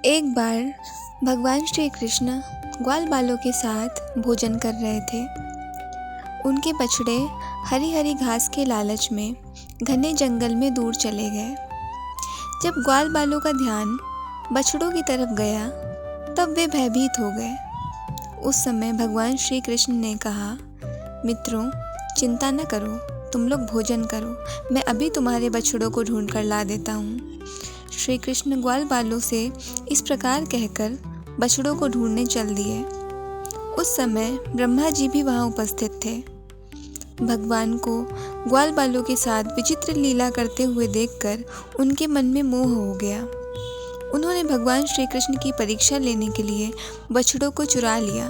एक बार भगवान श्री कृष्ण ग्वाल बालों के साथ भोजन कर रहे थे। उनके बछड़े हरी हरी घास के लालच में घने जंगल में दूर चले गए। जब ग्वाल बालों का ध्यान बछड़ों की तरफ गया तब वे भयभीत हो गए। उस समय भगवान श्री कृष्ण ने कहा, मित्रों, चिंता न करो, तुम लोग भोजन करो, मैं अभी तुम्हारे बछड़ों को ढूंढ कर ला देता हूँ। श्री कृष्ण ग्वाल बालों से इस प्रकार कहकर बछड़ों को ढूंढने चल दिए। उस समय ब्रह्मा जी भी वहाँ उपस्थित थे। भगवान को ग्वाल बालों के साथ विचित्र लीला करते हुए देखकर उनके मन में मोह हो गया। उन्होंने भगवान श्री कृष्ण की परीक्षा लेने के लिए बछड़ों को चुरा लिया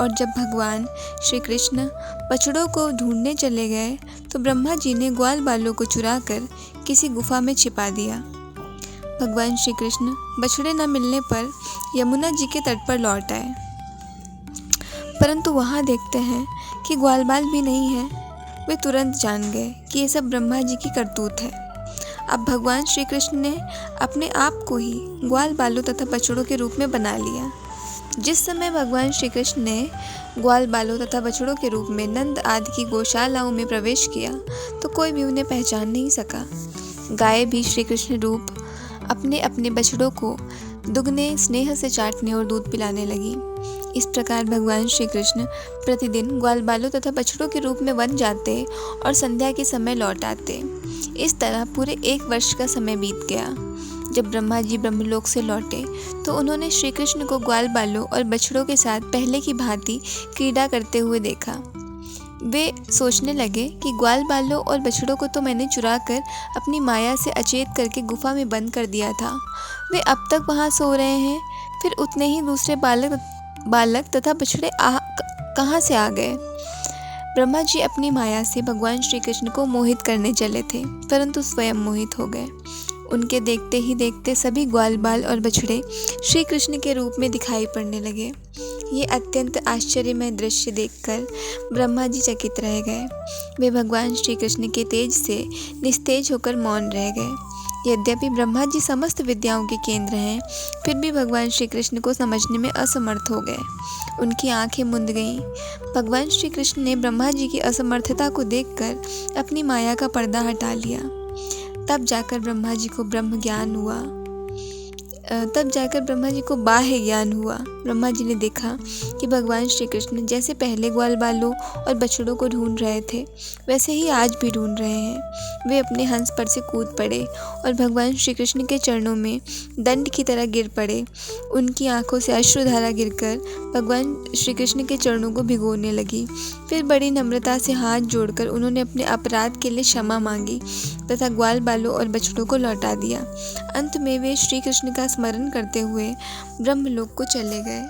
और जब भगवान श्री कृष्ण बछड़ों को ढूंढने चले गए तो ब्रह्मा जी ने ग्वाल बालों को चुराकर किसी गुफा में छिपा दिया। भगवान श्री कृष्ण बछड़े न मिलने पर यमुना जी के तट पर लौट आए, परंतु वहाँ देखते हैं कि ग्वाल बाल भी नहीं है। वे तुरंत जान गए कि ये सब ब्रह्मा जी की करतूत है। अब भगवान श्री कृष्ण ने अपने आप को ही ग्वाल बालों तथा बछड़ों के रूप में बना लिया। जिस समय भगवान श्री कृष्ण ने ग्वाल बालों तथा बछड़ों के रूप में नंद आदि की गौशालाओं में प्रवेश किया तो कोई भी उन्हें पहचान नहीं सका। गाय भी श्री कृष्ण रूप अपने अपने बछड़ों को दुगने स्नेह से चाटने और दूध पिलाने लगी। इस प्रकार भगवान श्री कृष्ण प्रतिदिन ग्वाल बालों तथा बछड़ों के रूप में वन जाते और संध्या के समय लौट आते। इस तरह पूरे 1 वर्ष का समय बीत गया। जब ब्रह्मा जी ब्रह्मलोक से लौटे तो उन्होंने श्री कृष्ण को ग्वाल बालों और बछड़ों के साथ पहले की भांति क्रीड़ा करते हुए देखा। वे सोचने लगे कि ग्वाल बालों और बछड़ों को तो मैंने चुरा कर अपनी माया से अचेत करके गुफा में बंद कर दिया था। वे अब तक वहाँ सो रहे हैं, फिर उतने ही दूसरे बालक तथा बछड़े कहाँ से आ गए। ब्रह्मा जी अपनी माया से भगवान श्री कृष्ण को मोहित करने चले थे, परंतु स्वयं मोहित हो गए। उनके देखते ही देखते सभी ग्वाल बाल और बछड़े श्री कृष्ण के रूप में दिखाई पड़ने लगे। ये अत्यंत आश्चर्यमय दृश्य देखकर ब्रह्मा जी चकित रह गए। वे भगवान श्री कृष्ण के तेज से निस्तेज होकर मौन रह गए। यद्यपि ब्रह्मा जी समस्त विद्याओं के केंद्र हैं, फिर भी भगवान श्री कृष्ण को समझने में असमर्थ हो गए। उनकी आंखें मुंद गईं। भगवान श्री कृष्ण ने ब्रह्मा जी की असमर्थता को देखकर अपनी माया का पर्दा हटा लिया। तब जाकर ब्रह्मा जी को बाह्य ज्ञान हुआ। ब्रह्मा जी ने देखा कि भगवान श्री कृष्ण जैसे पहले ग्वाल बालों और बछड़ों को ढूंढ रहे थे वैसे ही आज भी ढूंढ रहे हैं। वे अपने हंस पर से कूद पड़े और भगवान श्री कृष्ण के चरणों में दंड की तरह गिर पड़े। उनकी आंखों से अश्रुधारा गिरकर भगवान श्री कृष्ण के चरणों को भिगोने लगी। फिर बड़ी नम्रता से हाथ जोड़कर उन्होंने अपने अपराध के लिए क्षमा मांगी तथा ग्वाल बालों और बछड़ों को लौटा दिया। अंत में वे श्री कृष्ण का स्मरण करते हुए ब्रह्मलोक को चले गए।